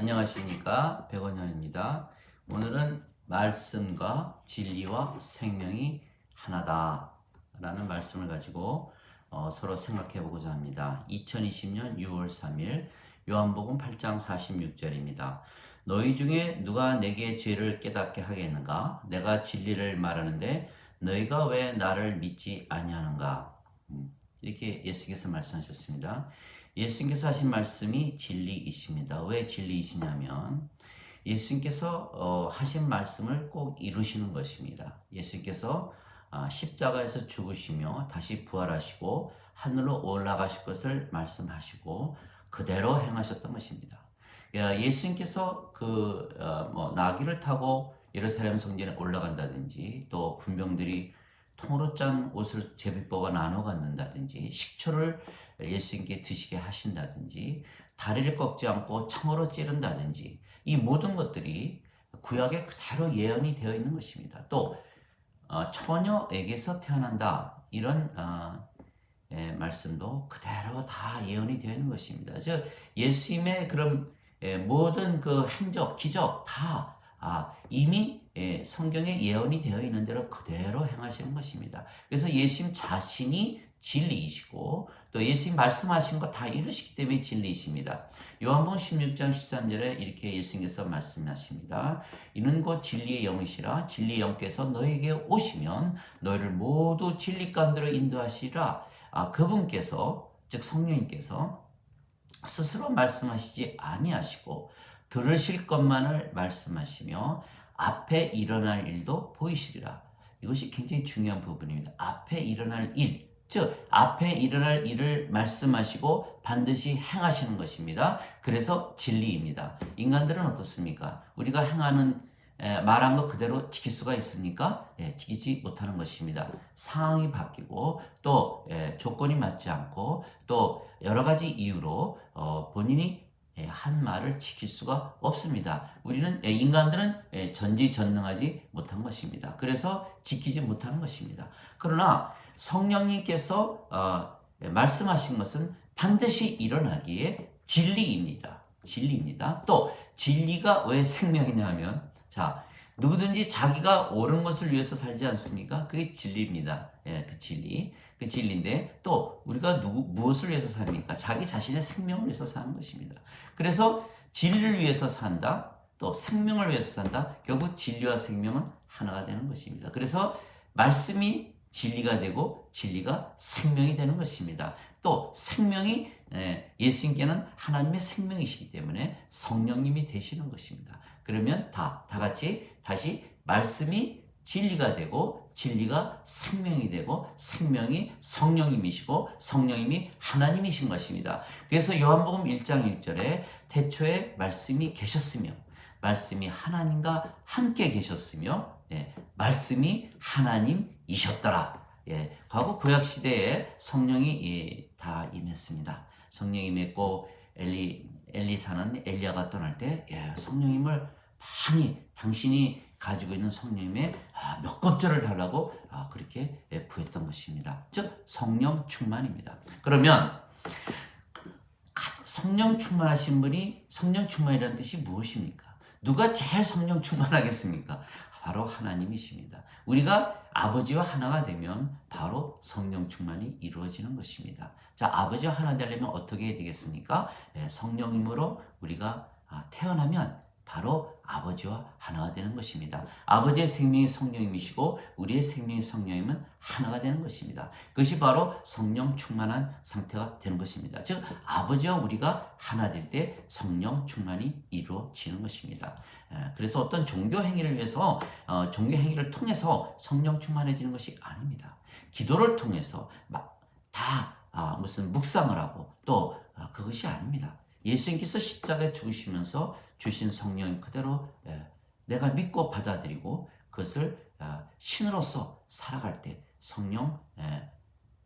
안녕하십니까, 백원현입니다. 오늘은 말씀과 진리와 생명이 하나다 라는 말씀을 가지고 서로 생각해 보고자 합니다. 2020년 6월 3일 요한복음 8장 46절입니다. 너희 중에 누가 내게 죄를 깨닫게 하겠는가? 내가 진리를 말하는데 너희가 왜 나를 믿지 아니하는가? 이렇게 예수께서 말씀하셨습니다. 예수님께서 하신 말씀이 진리이십니다. 왜 진리이시냐면 예수님께서 하신 말씀을 꼭 이루시는 것입니다. 예수님께서 십자가에서 죽으시며 다시 부활하시고 하늘로 올라가실 것을 말씀하시고 그대로 행하셨던 것입니다. 예수님께서 나귀를 타고 예루살렘 성전에 올라간다든지 또 군병들이 통으로 짠 옷을 제비뽑아 나눠 갖는다든지 식초를 예수님께 드시게 하신다든지 다리를 꺾지 않고 창으로 찌른다든지 이 모든 것들이 구약에 그대로 예언이 되어 있는 것입니다. 또 처녀에게서 태어난다 이런 말씀도 그대로 다 예언이 되어 있는 것입니다. 즉 예수님의 그런 모든 그 행적, 기적 다 이미 성경에 예언이 되어 있는 대로 그대로 행하시는 것입니다. 그래서 예수님 자신이 진리이시고 또 예수님 말씀하신 거 다 이루시기 때문에 진리이십니다. 요한복음 16장 13절에 이렇게 예수님께서 말씀하십니다. 이는 곧 진리의 영이시라 진리의 영께서 너에게 오시면 너희를 모두 진리 가운데로 인도하시라. 그분께서 즉 성령님께서 스스로 말씀하시지 아니하시고 들으실 것만을 말씀하시며 앞에 일어날 일도 보이시리라. 이것이 굉장히 중요한 부분입니다. 앞에 일어날 일, 즉 앞에 일어날 일을 말씀하시고 반드시 행하시는 것입니다. 그래서 진리입니다. 인간들은 어떻습니까? 우리가 행하는 말한 것 그대로 지킬 수가 있습니까? 지키지 못하는 것입니다. 상황이 바뀌고 또 조건이 맞지 않고 또 여러 가지 이유로 본인이 한 말을 지킬 수가 없습니다. 우리는 인간들은 전지전능하지 못한 것입니다. 그래서 지키지 못하는 것입니다. 그러나 성령님께서 말씀하신 것은 반드시 일어나기에 진리입니다. 진리입니다. 또 진리가 왜 생명이냐 자, 누구든지 자기가 옳은 것을 위해서 살지 않습니까? 그게 진리입니다. 그 진리. 그 진리인데 또 우리가 무엇을 위해서 삽니까? 자기 자신의 생명을 위해서 사는 것입니다. 그래서 진리를 위해서 산다. 또 생명을 위해서 산다. 결국 진리와 생명은 하나가 되는 것입니다. 그래서 말씀이 진리가 되고 진리가 생명이 되는 것입니다. 또 생명이 예수님께는 하나님의 생명이시기 때문에 성령님이 되시는 것입니다. 그러면 다 같이 다시 말씀이 진리가 되고 진리가 생명이 되고 생명이 성령님이시고 성령님이 하나님이신 것입니다. 그래서 요한복음 1장 1절에 태초에 말씀이 계셨으며 말씀이 하나님과 함께 계셨으며 말씀이 하나님이셨더라. 과거 구약 시대에 성령이 다 임했습니다. 성령이 임했고 엘리사는 엘리야가 떠날 때 성령님을 많이 당신이 가지고 있는 성령님의 몇 겁절을 달라고 그렇게 구했던 것입니다. 즉 성령 충만입니다. 그러면 성령 충만하신 분이 성령 충만이라는 뜻이 무엇입니까? 누가 제일 성령 충만하겠습니까? 바로 하나님이십니다. 우리가 아버지와 하나가 되면 바로 성령 충만이 이루어지는 것입니다. 자, 아버지와 하나 되려면 어떻게 해야 되겠습니까? 성령님으로 우리가 태어나면 바로 아버지와 하나가 되는 것입니다. 아버지의 생명이 성령님이시고 우리의 생명이 성령님은 하나가 되는 것입니다. 그것이 바로 성령 충만한 상태가 되는 것입니다. 즉 아버지와 우리가 하나 될 때 성령 충만이 이루어지는 것입니다. 그래서 어떤 종교 행위를 위해서 종교 행위를 통해서 성령 충만해지는 것이 아닙니다. 기도를 통해서 무슨 묵상을 하고 또 그것이 아닙니다. 예수님께서 십자가에 죽으시면서 주신 성령 그대로 내가 믿고 받아들이고 그것을 신으로서 살아갈 때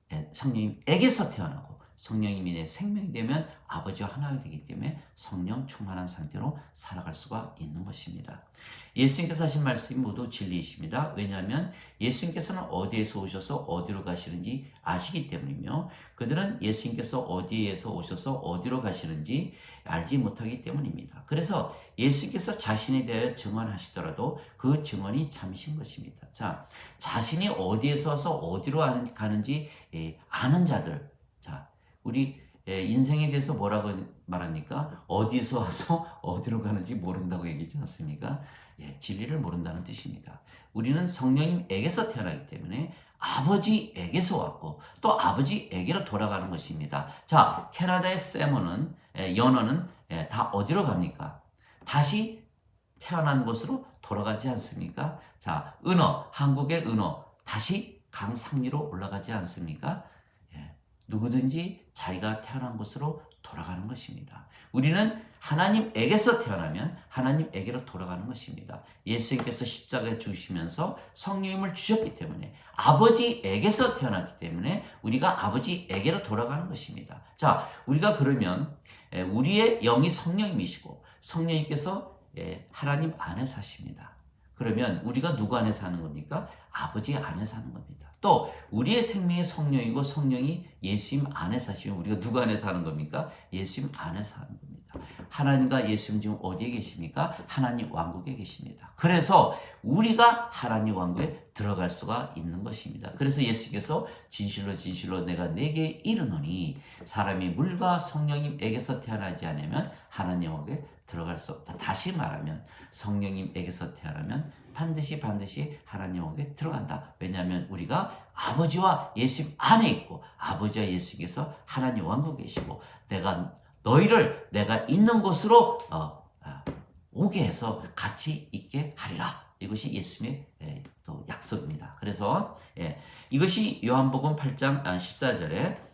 성령님에게서 태어나고 성령님이 내 생명이 되면 아버지와 하나가 되기 때문에 성령 충만한 상태로 살아갈 수가 있는 것입니다. 예수님께서 하신 말씀이 모두 진리이십니다. 왜냐하면 예수님께서는 어디에서 오셔서 어디로 가시는지 아시기 때문이며 그들은 예수님께서 어디에서 오셔서 어디로 가시는지 알지 못하기 때문입니다. 그래서 예수님께서 자신에 대하여 증언하시더라도 그 증언이 참이신 것입니다. 자, 자신이 어디에서 와서 어디로 가는지 아는 자들. 자, 우리 인생에 대해서 뭐라고 말합니까? 어디서 와서 어디로 가는지 모른다고 얘기하지 않습니까? 진리를 모른다는 뜻입니다. 우리는 성령님에게서 태어나기 때문에 아버지에게서 왔고 또 아버지에게로 돌아가는 것입니다. 자, 캐나다의 세모는 연어는 다 어디로 갑니까? 다시 태어난 곳으로 돌아가지 않습니까? 자, 은어, 한국의 은어 다시 강 상류로 올라가지 않습니까? 누구든지 자기가 태어난 곳으로 돌아가는 것입니다. 우리는 하나님에게서 태어나면 하나님에게로 돌아가는 것입니다. 예수님께서 십자가에 죽으시면서 성령님을 주셨기 때문에 아버지에게서 태어났기 때문에 우리가 아버지에게로 돌아가는 것입니다. 자, 우리가 그러면 우리의 영이 성령님이시고 성령님께서 하나님 안에 사십니다. 그러면 우리가 누구 안에 사는 겁니까? 아버지 안에 사는 겁니다. 또 우리의 생명이 성령이고 성령이 예수님 안에 사시면 우리가 누구 안에 사는 겁니까? 예수님 안에 사는 겁니다. 하나님과 예수님 지금 어디에 계십니까? 하나님 왕국에 계십니다. 그래서 우리가 하나님 왕국에 들어갈 수가 있는 것입니다. 그래서 예수께서 진실로 진실로 내가 네게 이르노니 사람이 물과 성령님에게서 태어나지 않으면 하나님 왕국에 들어갈 수 없다. 다시 말하면 성령님에게서 태어나면 반드시 하나님 왕국에 들어간다. 왜냐하면 우리가 아버지와 예수님 안에 있고 아버지와 예수께서 하나님 왕국에 계시고 내가 너희를 내가 있는 곳으로 오게 해서 같이 있게 하리라. 이것이 예수님의 또 약속입니다. 그래서 이것이 요한복음 8장 14절에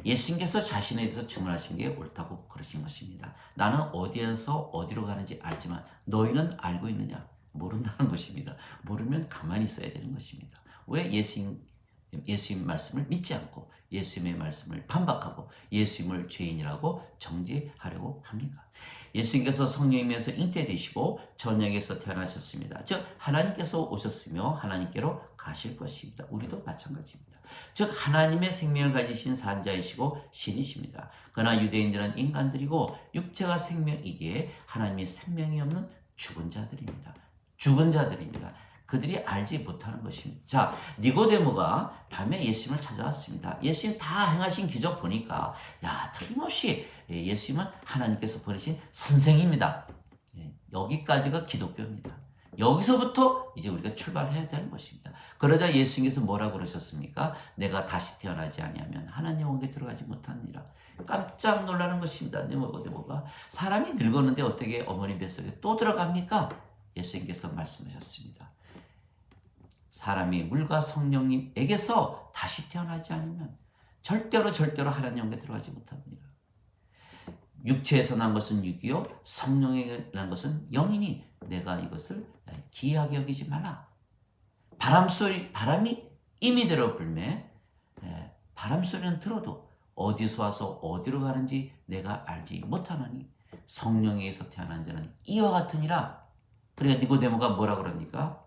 예수님께서 자신에 대해서 증언하신 게 옳다고 그러신 것입니다. 나는 어디에서 어디로 가는지 알지만 너희는 알고 있느냐? 모른다는 것입니다. 모르면 가만히 있어야 되는 것입니다. 왜 예수님 말씀을 믿지 않고 예수님의 말씀을 반박하고 예수님을 죄인이라고 정죄하려고 합니까? 예수님께서 성령님에서 잉태되시고 전역에서 태어나셨습니다. 즉 하나님께서 오셨으며 하나님께로 가실 것입니다. 우리도 마찬가지입니다. 즉 하나님의 생명을 가지신 산자이시고 신이십니다. 그러나 유대인들은 인간들이고 육체가 생명이기에 하나님의 생명이 없는 죽은 자들입니다. 죽은 자들입니다. 그들이 알지 못하는 것입니다. 자, 니고데모가 밤에 예수님을 찾아왔습니다. 예수님 다 행하신 기적 보니까 틀림없이 예수님은 하나님께서 보내신 선생입니다. 여기까지가 기독교입니다. 여기서부터 이제 우리가 출발해야 되는 것입니다. 그러자 예수님께서 뭐라고 그러셨습니까? 내가 다시 태어나지 아니하면 하나님 왕국에 들어가지 못하느니라. 깜짝 놀라는 것입니다. 니고데모가 사람이 늙었는데 어떻게 어머니 뱃속에 또 들어갑니까? 예수님께서 말씀하셨습니다. 사람이 물과 성령님에게서 다시 태어나지 않으면 절대로 하나님 왕국에 들어가지 못합니다. 육체에서 난 것은 육이요 성령에게 난 것은 영이니 내가 이것을 기이하게 여기지 마라. 바람이 임의대로 불매 바람 소리는 들어도 어디서 와서 어디로 가는지 내가 알지 못하노니 성령에게서 태어난 자는 이와 같으니라. 그러니까 니고데모가 뭐라 그럽니까?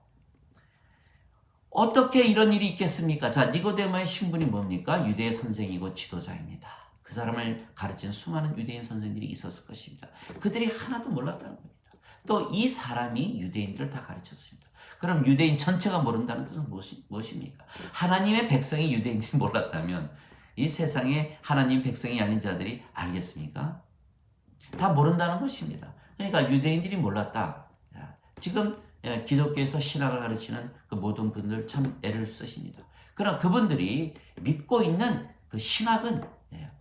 어떻게 이런 일이 있겠습니까? 자, 니고데모의 신분이 뭡니까? 유대의 선생이고 지도자입니다. 그 사람을 가르친 수많은 유대인 선생들이 있었을 것입니다. 그들이 하나도 몰랐다는 겁니다. 또 이 사람이 유대인들을 다 가르쳤습니다. 그럼 유대인 전체가 모른다는 뜻은 무엇입니까? 하나님의 백성이 유대인들이 몰랐다면 이 세상에 하나님 백성이 아닌 자들이 알겠습니까? 다 모른다는 것입니다. 그러니까 유대인들이 몰랐다. 지금 기독교에서 신학을 가르치는 그 모든 분들 참 애를 쓰십니다. 그러나 그분들이 믿고 있는 그 신학은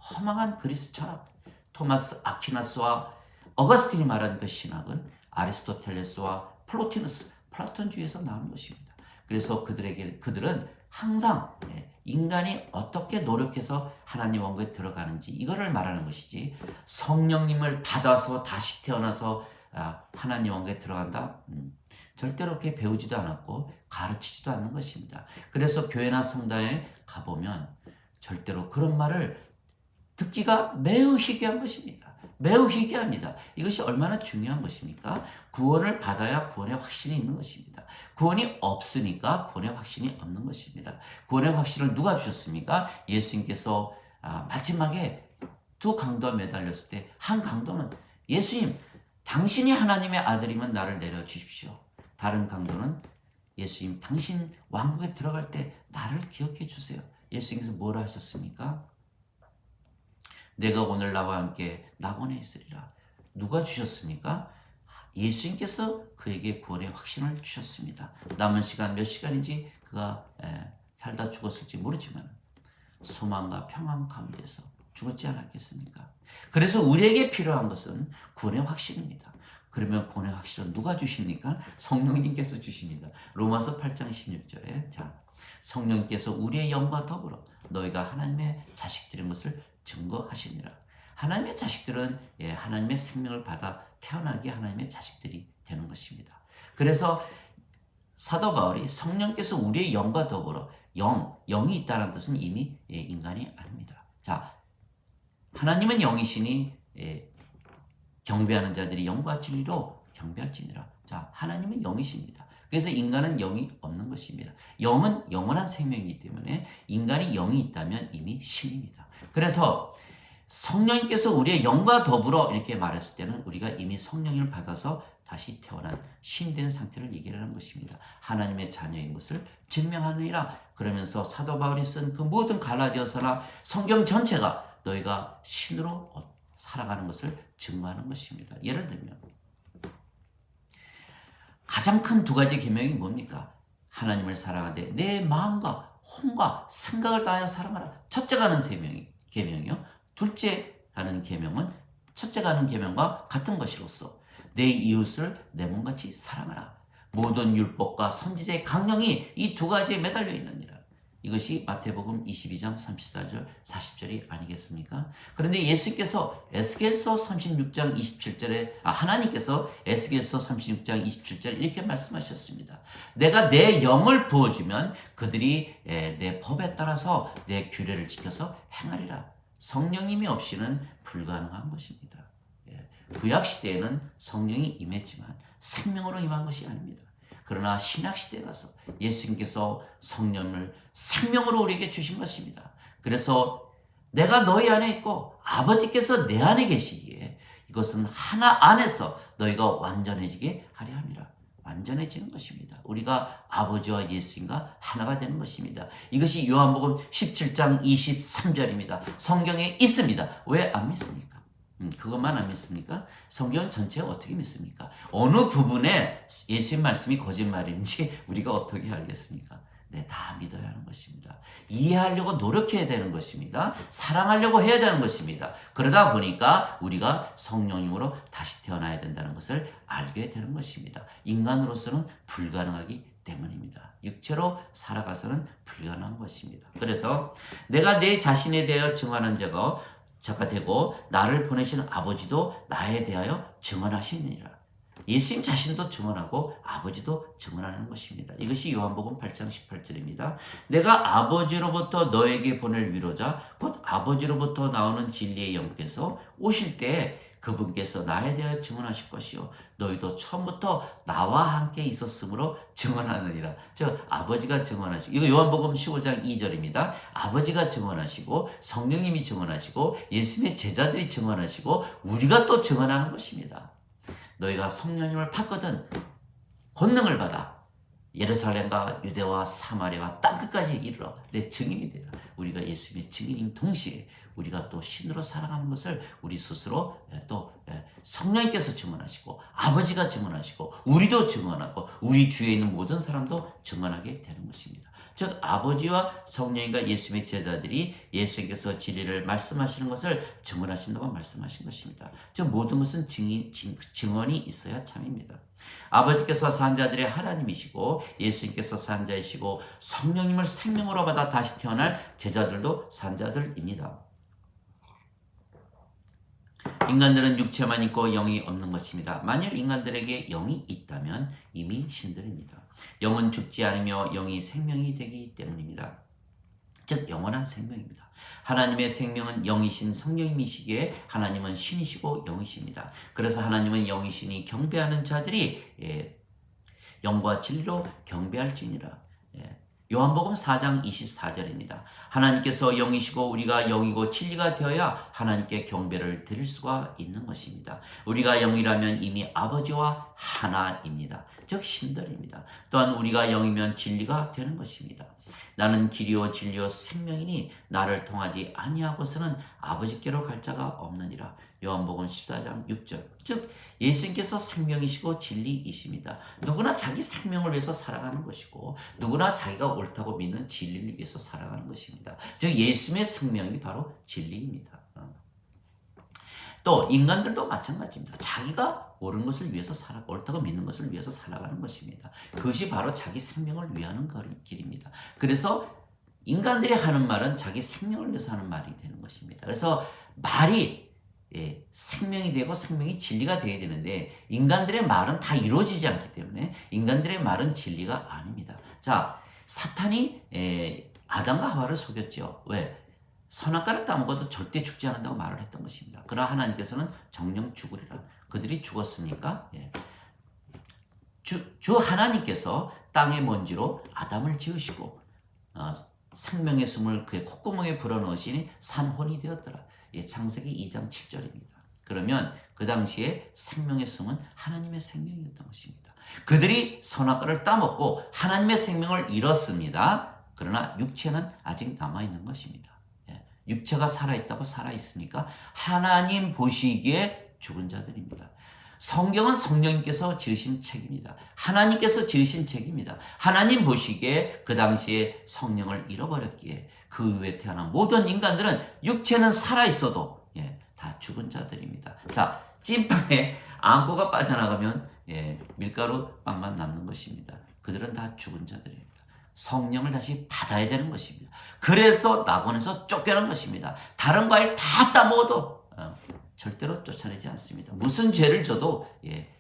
허망한 그리스 철학, 토마스 아퀴나스와 어거스틴이 말한 그 신학은 아리스토텔레스와 플로티누스, 플라톤주의에서 나온 것입니다. 그래서 그들은 항상 인간이 어떻게 노력해서 하나님 왕국에 들어가는지 이거를 말하는 것이지 성령님을 받아서 다시 태어나서 하나님 왕국에 들어간다? 절대로 그렇게 배우지도 않았고 가르치지도 않는 것입니다. 그래서 교회나 성당에 가보면 절대로 그런 말을 듣기가 매우 희귀한 것입니다. 매우 희귀합니다. 이것이 얼마나 중요한 것입니까? 구원을 받아야 구원의 확신이 있는 것입니다. 구원이 없으니까 구원의 확신이 없는 것입니다. 구원의 확신을 누가 주셨습니까? 예수님께서 마지막에 두 강도와 매달렸을 때 한 강도는 예수님, 당신이 하나님의 아들이면 나를 내려주십시오. 다른 강도는 예수님, 당신 왕국에 들어갈 때 나를 기억해 주세요. 예수님께서 뭐라 하셨습니까? 내가 오늘 나와 함께 낙원에 있으리라. 누가 주셨습니까? 예수님께서 그에게 구원의 확신을 주셨습니다. 남은 시간 몇 시간인지 그가 살다 죽었을지 모르지만 소망과 평안 가운데서 죽었지 않았겠습니까? 그래서 우리에게 필요한 것은 구원의 확신입니다. 그러면 구원의 확신은 누가 주십니까? 성령님께서 주십니다. 로마서 8장 16절에 성령께서 우리의 영과 더불어 너희가 하나님의 자식들인 것을 증거하시니라. 하나님의 자식들은 하나님의 생명을 받아 태어나게 하나님의 자식들이 되는 것입니다. 그래서 사도 바울이 성령께서 우리의 영과 더불어 영이 있다는 뜻은 이미 인간이 아닙니다. 하나님은 영이시니 경배하는 자들이 영과 진리로 경배할지니라. 하나님은 영이십니다. 그래서 인간은 영이 없는 것입니다. 영은 영원한 생명이기 때문에 인간이 영이 있다면 이미 신입니다. 그래서 성령님께서 우리의 영과 더불어 이렇게 말했을 때는 우리가 이미 성령을 받아서 다시 태어난 신된 상태를 얘기하는 것입니다. 하나님의 자녀인 것을 증명하느니라. 그러면서 사도 바울이 쓴 그 모든 갈라디아서나 성경 전체가 너희가 신으로 살아가는 것을 증거하는 것입니다. 예를 들면 가장 큰 두 가지 계명이 뭡니까? 하나님을 사랑하되 내 마음과 혼과 생각을 다하여 사랑하라. 첫째가 하는 계명이요. 둘째 하는 계명은 첫째가 하는 계명과 같은 것이로서 내 이웃을 내 몸같이 사랑하라. 모든 율법과 선지자의 강령이 이 두 가지에 매달려 있느니라. 이것이 마태복음 22장 34절 40절이 아니겠습니까? 그런데 예수께서 에스겔서 36장 27절에 하나님께서 에스겔서 36장 27절에 이렇게 말씀하셨습니다. 내가 내 영을 부어주면 그들이 내 법에 따라서 내 규례를 지켜서 행하리라. 성령님이 없이는 불가능한 것입니다. 구약시대에는 성령이 임했지만 생명으로 임한 것이 아닙니다. 그러나 신약시대에 가서 예수님께서 성령을 생명으로 우리에게 주신 것입니다. 그래서 내가 너희 안에 있고 아버지께서 내 안에 계시기에 이것은 하나 안에서 너희가 완전해지게 하려 함이라. 완전해지는 것입니다. 우리가 아버지와 예수님과 하나가 되는 것입니다. 이것이 요한복음 17장 23절입니다. 성경에 있습니다. 왜 안 믿습니까? 그것만 안 믿습니까? 성경 전체가 어떻게 믿습니까? 어느 부분에 예수님 말씀이 거짓말인지 우리가 어떻게 알겠습니까? 네, 다 믿어야 하는 것입니다. 이해하려고 노력해야 되는 것입니다. 사랑하려고 해야 되는 것입니다. 그러다 보니까 우리가 성령님으로 다시 태어나야 된다는 것을 알게 되는 것입니다. 인간으로서는 불가능하기 때문입니다. 육체로 살아가서는 불가능한 것입니다. 그래서 내가 내 자신에 대하여 증언하는 자가 되고 나를 보내신 아버지도 나에 대하여 증언하시느니라. 예수님 자신도 증언하고 아버지도 증언하는 것입니다. 이것이 요한복음 8장 18절입니다. 내가 아버지로부터 너에게 보낼 위로자 곧 아버지로부터 나오는 진리의 영께서 오실 때 그분께서 나에 대하여 증언하실 것이요 너희도 처음부터 나와 함께 있었으므로 증언하느니라. 즉 아버지가 증언하시고 이거 요한복음 15장 2절입니다. 아버지가 증언하시고 성령님이 증언하시고 예수님의 제자들이 증언하시고 우리가 또 증언하는 것입니다. 너희가 성령님을 받거든 권능을 받아 예루살렘과 유대와 사마리아와 땅끝까지 이르러 내 증인이 되라. 우리가 예수님의 증인인 동시에 우리가 또 신으로 살아가는 것을 우리 스스로 또 성령님께서 증언하시고 아버지가 증언하시고 우리도 증언하고 우리 주위에 있는 모든 사람도 증언하게 되는 것입니다. 즉 아버지와 성령님과 예수님의 제자들이 예수님께서 진리를 말씀하시는 것을 증언하신다고 말씀하신 것입니다. 즉 모든 것은 증언이 있어야 참입니다. 아버지께서 산자들의 하나님이시고 예수님께서 산자이시고 성령님을 생명으로 받아 다시 태어날 제자들도 산자들입니다. 인간들은 육체만 있고 영이 없는 것입니다. 만일 인간들에게 영이 있다면 이미 신들입니다. 영은 죽지 않으며 영이 생명이 되기 때문입니다. 즉 영원한 생명입니다. 하나님의 생명은 영이신 성령님이시기에 하나님은 신이시고 영이십니다. 그래서 하나님은 영이시니 경배하는 자들이 영과 진리로 경배할지니라. 요한복음 4장 24절입니다. 하나님께서 영이시고 우리가 영이고 진리가 되어야 하나님께 경배를 드릴 수가 있는 것입니다. 우리가 영이라면 이미 아버지와 하나입니다. 즉 신들입니다. 또한 우리가 영이면 진리가 되는 것입니다. 나는 길이요 진리요 생명이니 나를 통하지 아니하고서는 아버지께로 갈 자가 없느니라. 요한복음 14장 6절. 즉 예수님께서 생명이시고 진리이십니다. 누구나 자기 생명을 위해서 살아가는 것이고 누구나 자기가 옳다고 믿는 진리를 위해서 살아가는 것입니다. 즉 예수님의 생명이 바로 진리입니다. 또 인간들도 마찬가지입니다. 자기가 옳은 것을 위해서 옳다고 믿는 것을 위해서 살아가는 것입니다. 그것이 바로 자기 생명을 위하는 길입니다. 그래서 인간들이 하는 말은 자기 생명을 위해서 하는 말이 되는 것입니다. 그래서 말이 생명이 되고 생명이 진리가 되어야 되는데 인간들의 말은 다 이루어지지 않기 때문에 인간들의 말은 진리가 아닙니다. 자, 사탄이 아담과 하와를 속였죠. 왜? 선악과를 따먹어도 절대 죽지 않는다고 말을 했던 것입니다. 그러나 하나님께서는 정령 죽으리라. 그들이 죽었습니까? 주 하나님께서 땅의 먼지로 아담을 지으시고 생명의 숨을 그의 콧구멍에 불어넣으시니 산혼이 되었더라. 창세기 2장 7절입니다. 그러면 그 당시에 생명의 숨은 하나님의 생명이었던 것입니다. 그들이 선악과를 따먹고 하나님의 생명을 잃었습니다. 그러나 육체는 아직 남아있는 것입니다. 육체가 살아있다고 살아있습니까? 하나님 보시기에 죽은 자들입니다. 성경은 성령님께서 지으신 책입니다. 하나님께서 지으신 책입니다. 하나님 보시기에 그 당시에 성령을 잃어버렸기에 그 후에 태어난 모든 인간들은 육체는 살아있어도 다 죽은 자들입니다. 자, 찐빵에 앙꼬가 빠져나가면 밀가루 빵만 남는 것입니다. 그들은 다 죽은 자들입니다. 성령을 다시 받아야 되는 것입니다. 그래서 낙원에서 쫓겨난 것입니다. 다른 과일 다 따먹어도 절대로 쫓아내지 않습니다. 무슨 죄를 져도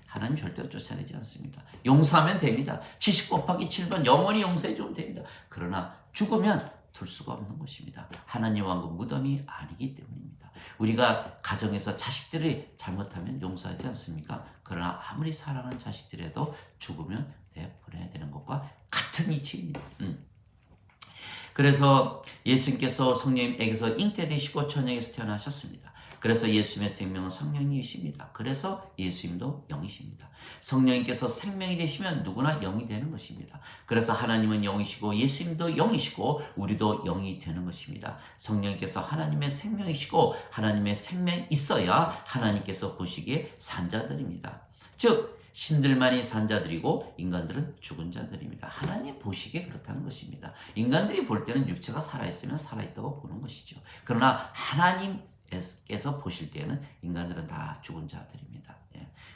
하나님 절대로 쫓아내지 않습니다. 용서하면 됩니다. 70 곱하기 7번 영원히 용서해 주면 됩니다. 그러나 죽으면 둘 수가 없는 것입니다. 하나님 왕국 무덤이 아니기 때문입니다. 우리가 가정에서 자식들이 잘못하면 용서하지 않습니까? 그러나 아무리 사랑하는 자식들에도 죽으면 내보내야 되는 것과 같은 이치입니다. 그래서 예수님께서 성령님에게서 잉태되시고 천녀에게서 태어나셨습니다. 그래서 예수님의 생명은 성령님이십니다. 그래서 예수님도 영이십니다. 성령님께서 생명이 되시면 누구나 영이 되는 것입니다. 그래서 하나님은 영이시고 예수님도 영이시고 우리도 영이 되는 것입니다. 성령님께서 하나님의 생명이시고 하나님의 생명이 있어야 하나님께서 보시기에 산자들입니다. 즉 신들만이 산자들이고 인간들은 죽은 자들입니다. 하나님 보시기에 그렇다는 것입니다. 인간들이 볼 때는 육체가 살아있으면 살아있다고 보는 것이죠. 그러나 하나님께서 보실 때에는 인간들은 다 죽은 자들입니다.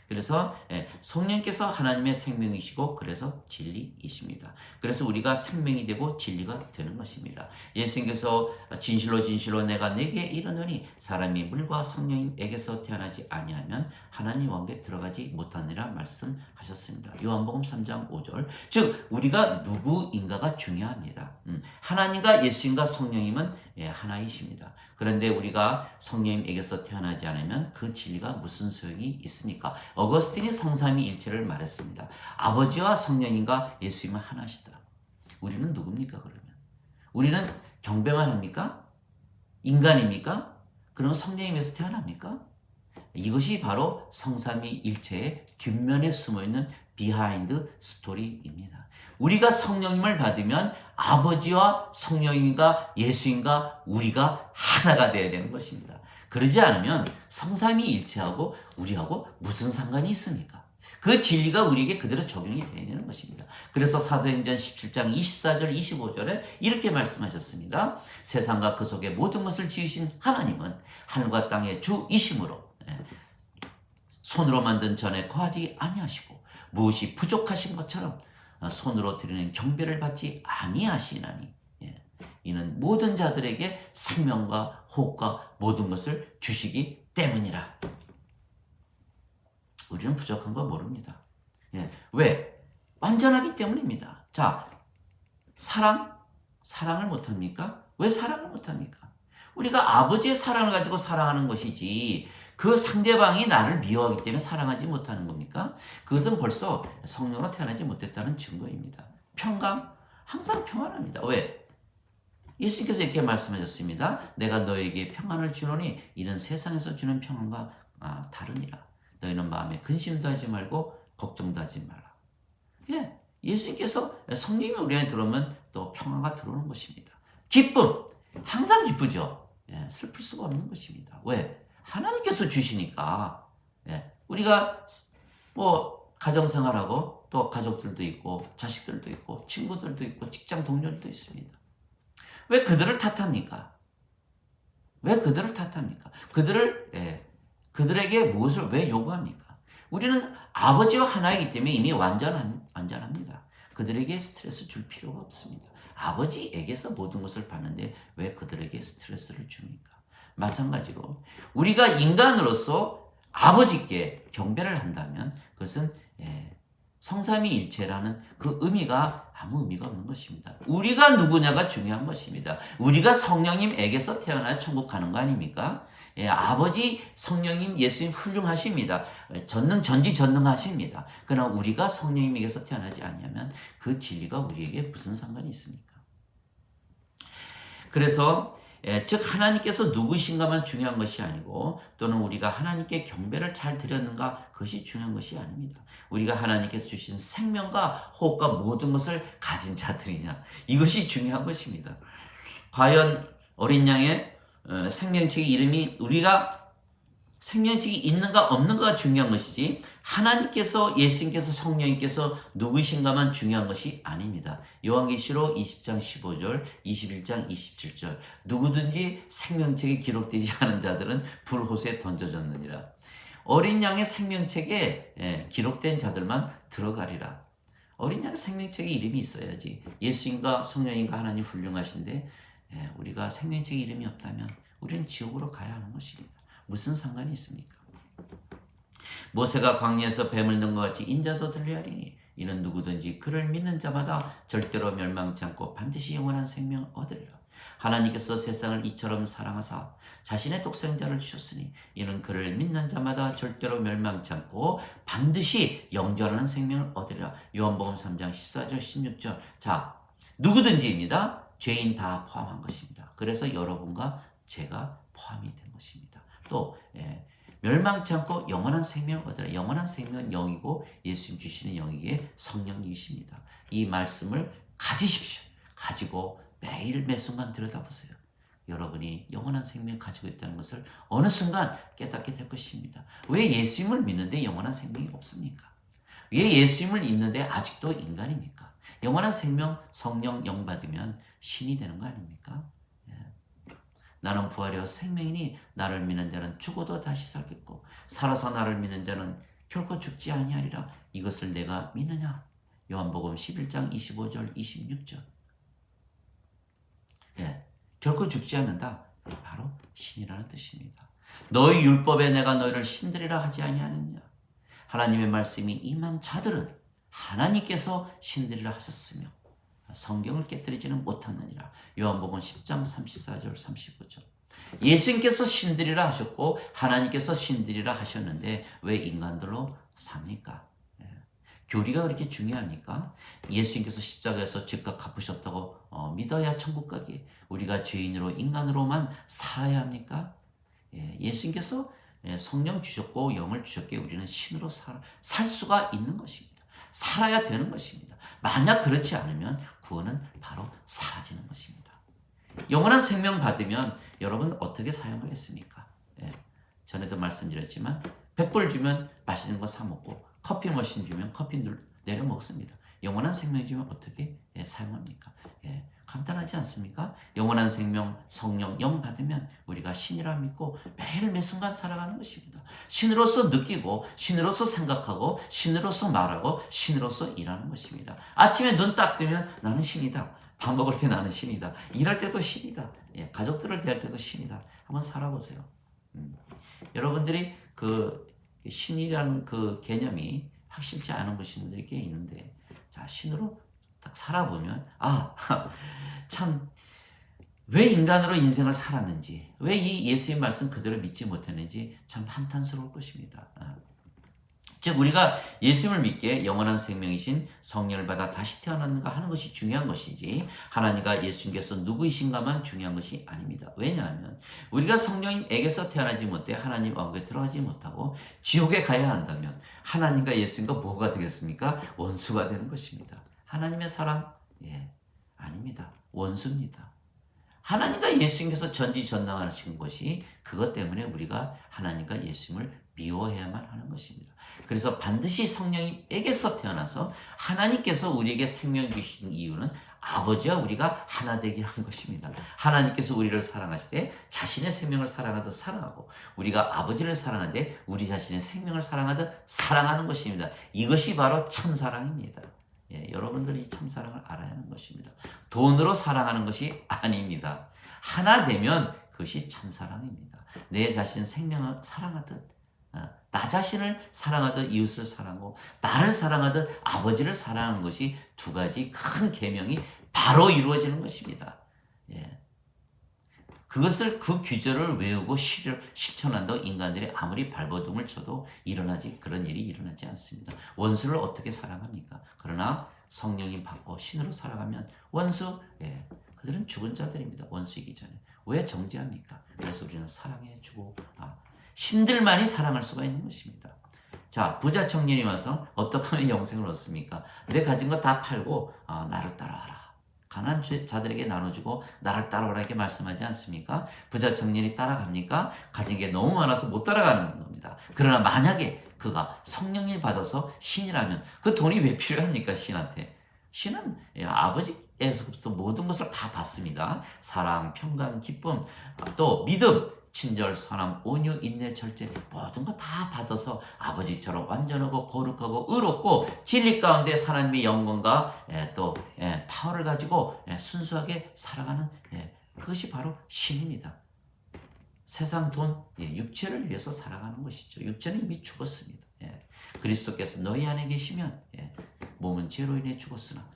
그래서 성령께서 하나님의 생명이시고 그래서 진리이십니다. 그래서 우리가 생명이 되고 진리가 되는 것입니다. 예수님께서 진실로 진실로 내가 네게 이르노니 사람이 물과 성령에게서 태어나지 아니하면 하나님 왕국에 들어가지 못하느니라 말씀하셨습니다. 요한복음 3장 5절. 즉 우리가 누구인가가 중요합니다. 하나님과 예수님과 성령님은 하나이십니다. 그런데 우리가 성령님에게서 태어나지 않으면 그 진리가 무슨 소용이 있습니까? 어거스틴이 성삼위일체를 말했습니다. 아버지와 성령님과 예수님은 하나시다. 우리는 누굽니까 그러면? 우리는 경배만 합니까? 인간입니까? 그러면 성령님에서 태어납니까? 이것이 바로 성삼위일체의 뒷면에 숨어있는 비하인드 스토리입니다. 우리가 성령님을 받으면 아버지와 성령님과 예수님과 우리가 하나가 되어야 되는 것입니다. 그러지 않으면 성삼위일체하고 우리하고 무슨 상관이 있습니까? 그 진리가 우리에게 그대로 적용이 되어야 되는 것입니다. 그래서 사도행전 17장 24절 25절에 이렇게 말씀하셨습니다. 세상과 그 속의 모든 것을 지으신 하나님은 하늘과 땅의 주이심으로 손으로 만든 전에 거하지 아니하시고 무엇이 부족하신 것처럼 손으로 드리는 경배를 받지 아니하시나니 이는 모든 자들에게 생명과 호흡과 모든 것을 주시기 때문이라. 우리는 부족한 거 모릅니다. 왜? 완전하기 때문입니다. 자, 사랑을 못합니까? 왜 사랑을 못합니까? 우리가 아버지의 사랑을 가지고 사랑하는 것이지 그 상대방이 나를 미워하기 때문에 사랑하지 못하는 겁니까? 그것은 벌써 성령으로 태어나지 못했다는 증거입니다. 평강? 항상 평안합니다. 왜? 예수님께서 이렇게 말씀하셨습니다. 내가 너에게 평안을 주노니 이는 세상에서 주는 평안과 다르니라. 너희는 마음에 근심도 하지 말고 걱정도 하지 마라. 예, 예수님께서 성령이 우리 안에 들어오면 또 평안가 들어오는 것입니다. 기쁨, 항상 기쁘죠. 예, 슬플 수가 없는 것입니다. 왜? 하나님께서 주시니까. 예, 우리가 뭐 가정생활하고 또 가족들도 있고 자식들도 있고 친구들도 있고 직장 동료들도 있습니다. 왜 그들을 탓합니까? 왜 그들을 탓합니까? 그들에게 무엇을 왜 요구합니까? 우리는 아버지와 하나이기 때문에 이미 완전합니다. 그들에게 스트레스 줄 필요가 없습니다. 아버지에게서 모든 것을 받는데 왜 그들에게 스트레스를 줍니까? 마찬가지로 우리가 인간으로서 아버지께 경배를 한다면 그것은 성삼위일체라는 그 의미가 아무 의미가 없는 것입니다. 우리가 누구냐가 중요한 것입니다. 우리가 성령님에게서 태어나야 천국 가는 거 아닙니까? 아버지 성령님 예수님 훌륭하십니다. 전지전능하십니다. 그러나 우리가 성령님에게서 태어나지 않으면 그 진리가 우리에게 무슨 상관이 있습니까? 그래서 즉 하나님께서 누구신가만 중요한 것이 아니고 또는 우리가 하나님께 경배를 잘 드렸는가 그것이 중요한 것이 아닙니다. 우리가 하나님께서 주신 생명과 호흡과 모든 것을 가진 자들이냐 이것이 중요한 것입니다. 과연 어린 양의 생명책의 이름이 우리가 생명책이 있는가 없는가가 중요한 것이지 하나님께서 예수님께서 성령님께서 누구신가만 중요한 것이 아닙니다. 요한계시록 20장 15절 21장 27절 누구든지 생명책에 기록되지 않은 자들은 불호수에 던져졌느니라. 어린 양의 생명책에 기록된 자들만 들어가리라. 어린 양의 생명책에 이름이 있어야지. 예수님과 성령님과 하나님 훌륭하신데 우리가 생명책에 이름이 없다면 우리는 지옥으로 가야 하는 것입니다. 무슨 상관이 있습니까? 모세가 광야에서 뱀을 넣은 것 같이 인자도 들려하리니 이는 누구든지 그를 믿는 자마다 절대로 멸망치 않고 반드시 영원한 생명을 얻으리라. 하나님께서 세상을 이처럼 사랑하사 자신의 독생자를 주셨으니 이는 그를 믿는 자마다 절대로 멸망치 않고 반드시 영원한 생명을 얻으리라. 요한복음 3장 14절 16절. 자, 누구든지입니다. 죄인 다 포함한 것입니다. 그래서 여러분과 제가 포함이 된 것입니다. 또 멸망치 않고 영원한 생명을 얻으라. 영원한 생명은 영이고 예수님 주시는 영이기에 성령님이십니다. 이 말씀을 가지십시오. 가지고 매일 매 순간 들여다보세요. 여러분이 영원한 생명을 가지고 있다는 것을 어느 순간 깨닫게 될 것입니다. 왜 예수님을 믿는데 영원한 생명이 없습니까? 왜 예수님을 믿는데 아직도 인간입니까? 영원한 생명, 성령, 영 받으면 신이 되는 거 아닙니까? 나는 부활이요 생명이니 나를 믿는 자는 죽어도 다시 살겠고 살아서 나를 믿는 자는 결코 죽지 아니하리라. 이것을 내가 믿느냐? 요한복음 11장 25절 26절. 결코 죽지 않는다. 바로 신이라는 뜻입니다. 너희 율법에 내가 너희를 신들이라 하지 아니하느냐. 하나님의 말씀이 임한 자들은 하나님께서 신들이라 하셨으며 성경을 깨뜨리지는 못하느니라. 요한복음 10장 34절 35절. 예수님께서 신들이라 하셨고 하나님께서 신들이라 하셨는데 왜 인간들로 삽니까? 교리가 그렇게 중요합니까? 예수님께서 십자가에서 죄값 갚으셨다고 믿어야 천국 가기. 우리가 죄인으로 인간으로만 살아야 합니까? 예수님께서 성령 주셨고 영을 주셨기에 우리는 신으로 살 수가 있는 것입니다. 살아야 되는 것입니다. 만약 그렇지 않으면 구원은 바로 사라지는 것입니다. 영원한 생명 받으면 여러분 어떻게 사용하겠습니까? 전에도 말씀드렸지만 100불 주면 맛있는 거 사 먹고 커피 머신 주면 커피 내려 먹습니다. 영원한 생명 주면 어떻게 사용합니까? 간단하지 않습니까? 영원한 생명, 성령, 영 받으면 우리가 신이라 믿고 매일 매 순간 살아가는 것입니다. 신으로서 느끼고 신으로서 생각하고 신으로서 말하고 신으로서 일하는 것입니다. 아침에 눈 딱 뜨면 나는 신이다. 밥 먹을 때 나는 신이다. 일할 때도 신이다. 가족들을 대할 때도 신이다. 한번 살아보세요. 여러분들이 그 신이라는 그 개념이 확실치 않은 분들이 꽤 있는데, 자, 신으로 딱 살아보면 참 왜 인간으로 인생을 살았는지, 왜 이 예수의 말씀 그대로 믿지 못했는지 참 한탄스러울 것입니다. 즉 우리가 예수님을 믿기에 영원한 생명이신 성령을 받아 다시 태어났는가 하는 것이 중요한 것이지 하나님과 예수님께서 누구이신가만 중요한 것이 아닙니다. 왜냐하면 우리가 성령님에게서 태어나지 못해 하나님 왕국에 들어가지 못하고 지옥에 가야 한다면 하나님과 예수님과 뭐가 되겠습니까? 원수가 되는 것입니다. 하나님의 사랑? 예, 아닙니다. 원수입니다. 하나님과 예수님께서 전지전능하신 것이 그것 때문에 우리가 하나님과 예수님을 미워해야만 하는 것입니다. 그래서 반드시 성령님에게서 태어나서 하나님께서 우리에게 생명을 주신 이유는 아버지와 우리가 하나 되게 한 것입니다. 하나님께서 우리를 사랑하시되 자신의 생명을 사랑하듯 사랑하고 우리가 아버지를 사랑하되 우리 자신의 생명을 사랑하듯 사랑하는 것입니다. 이것이 바로 참사랑입니다. 예, 여러분들이 참사랑을 알아야 하는 것입니다. 돈으로 사랑하는 것이 아닙니다. 하나 되면 그것이 참사랑입니다. 내 자신 생명을 사랑하듯 나 자신을 사랑하듯 이웃을 사랑하고 나를 사랑하듯 아버지를 사랑하는 것이 두 가지 큰 계명이 바로 이루어지는 것입니다. 예. 그것을 그 규절을 외우고 실천한다고 인간들이 아무리 발버둥을 쳐도 그런 일이 일어나지 않습니다. 원수를 어떻게 사랑합니까? 그러나 성령님 받고 신으로 살아가면 원수, 예, 그들은 죽은 자들입니다. 원수이기 전에. 왜 정죄합니까? 그래서 우리는 사랑해주고 신들만이 사랑할 수가 있는 것입니다. 자, 부자 청년이 와서 어떻게 하면 영생을 얻습니까? 내 가진 거 다 팔고 나를 따라와라. 가난한 자들에게 나눠주고 나를 따라오라 이렇게 말씀하지 않습니까? 부자 청년이 따라갑니까? 가진 게 너무 많아서 못 따라가는 겁니다. 그러나 만약에 그가 성령을 받아서 신이라면 그 돈이 왜 필요합니까? 신한테. 신은 아버지에서부터 모든 것을 다 받습니다. 사랑, 평강, 기쁨, 또 믿음, 친절, 선함, 온유, 인내, 절제 모든 거 다 받아서 아버지처럼 완전하고 거룩하고 의롭고 진리 가운데 하나님의 영광과 또 파워를 가지고 순수하게 살아가는 그것이 바로 신입니다. 세상 돈, 육체를 위해서 살아가는 것이죠. 육체는 이미 죽었습니다. 그리스도께서 너희 안에 계시면 몸은 죄로 인해 죽었으나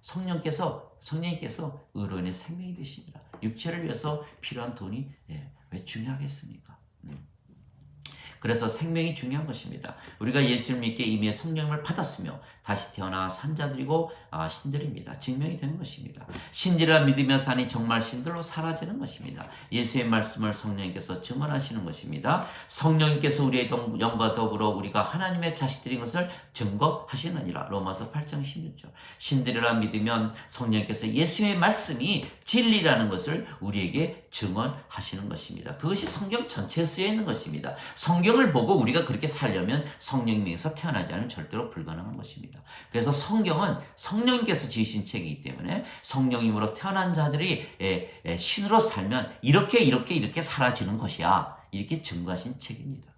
성령께서 의로 인해 생명이 되시니라. 육체를 위해서 필요한 돈이 왜 중요하겠습니까? 그래서 생명이 중요한 것입니다. 우리가 예수를 믿기에 이미 성령을 받았으며 다시 태어나 산자들이고 신들입니다. 증명이 되는 것입니다. 신들이라 믿으며 사니 정말 신들로 사라지는 것입니다. 예수의 말씀을 성령님께서 증언하시는 것입니다. 성령님께서 우리의 영과 더불어 우리가 하나님의 자식들인 것을 증거하시느니라. 로마서 8장 16절. 신들이라 믿으면 성령님께서 예수의 말씀이 진리라는 것을 우리에게 증언하시는 것입니다. 그것이 성경 전체에 쓰여 있는 것입니다. 성경을 보고 우리가 그렇게 살려면 성령님에서 태어나지 않으면 절대로 불가능한 것입니다. 그래서 성경은 성령님께서 지으신 책이기 때문에 성령님으로 태어난 자들이 신으로 살면 이렇게 사라지는 것이야. 이렇게 증거하신 책입니다.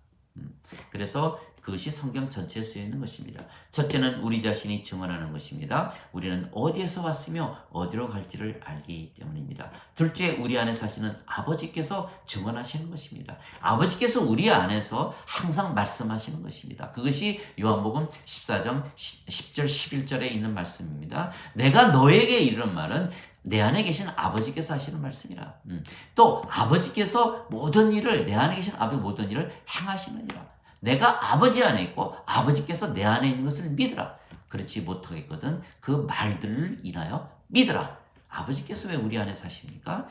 그래서 그것이 성경 전체에 쓰여 있는 것입니다. 첫째는 우리 자신이 증언하는 것입니다. 우리는 어디에서 왔으며 어디로 갈지를 알기 때문입니다. 둘째, 우리 안에 사시는 아버지께서 증언하시는 것입니다. 아버지께서 우리 안에서 항상 말씀하시는 것입니다. 그것이 요한복음 14장 10절 11절에 있는 말씀입니다. 내가 너에게 이르는 말은 내 안에 계신 아버지께서 하시는 말씀이라. 또 아버지께서 내 안에 계신 아버지 모든 일을 행하시느니라. 내가 아버지 안에 있고 아버지께서 내 안에 있는 것을 믿으라. 그렇지 못하겠거든 그 말들을 인하여 믿으라. 아버지께서 왜 우리 안에 사십니까?